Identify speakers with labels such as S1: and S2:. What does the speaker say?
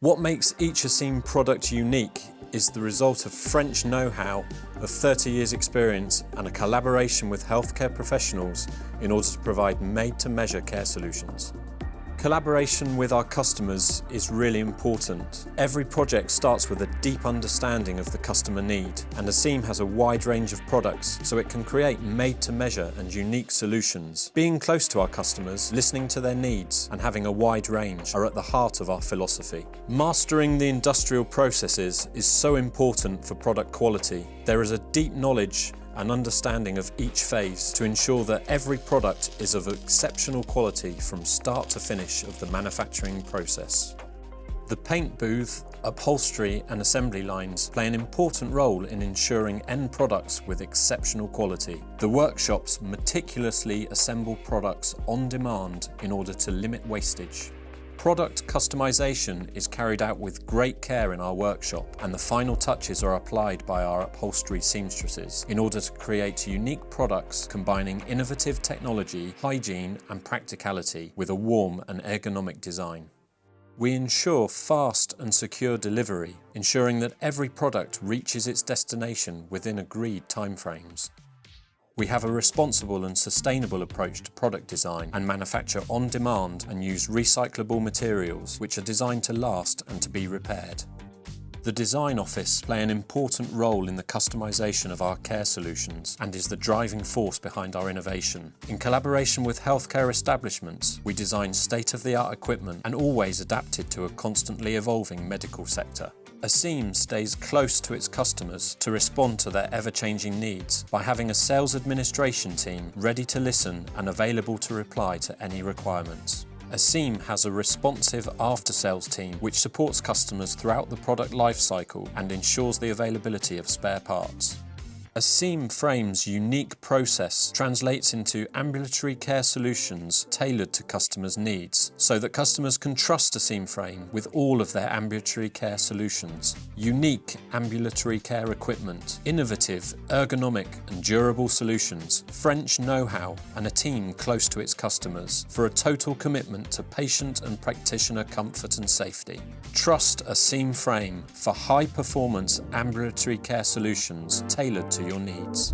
S1: What makes each Acime product unique is the result of French know-how, of 30 years experience and a collaboration with healthcare professionals in order to provide made-to-measure care solutions. Collaboration with our customers is really important. Every project starts with a deep understanding of the customer need, and Acime has a wide range of products so it can create made-to-measure and unique solutions. Being close to our customers, listening to their needs and having a wide range are at the heart of our philosophy. Mastering the industrial processes is so important for product quality. There is a deep knowledge and understanding of each phase to ensure that every product is of exceptional quality from start to finish of the manufacturing process. The paint booth, upholstery and assembly lines play an important role in ensuring end products with exceptional quality. The workshops meticulously assemble products on demand in order to limit wastage. Product customization is carried out with great care in our workshop, and the final touches are applied by our upholstery seamstresses in order to create unique products combining innovative technology, hygiene and practicality with a warm and ergonomic design. We ensure fast and secure delivery, ensuring that every product reaches its destination within agreed timeframes. We have a responsible and sustainable approach to product design and manufacture on demand and use recyclable materials which are designed to last and to be repaired. The design office play an important role in the customization of our care solutions and is the driving force behind our innovation. In collaboration with healthcare establishments, we design state-of-the-art equipment and always adapted to a constantly evolving medical sector. Acime stays close to its customers to respond to their ever-changing needs by having a sales administration team ready to listen and available to reply to any requirements. Acime has a responsive after-sales team which supports customers throughout the product lifecycle and ensures the availability of spare parts. Acime Frame's unique process translates into ambulatory care solutions tailored to customers' needs, so that customers can trust Acime Frame with all of their ambulatory care solutions. Unique ambulatory care equipment, innovative, ergonomic and durable solutions, French know-how and a team close to its customers for a total commitment to patient and practitioner comfort and safety. Trust Acime Frame for high-performance ambulatory care solutions tailored to your needs.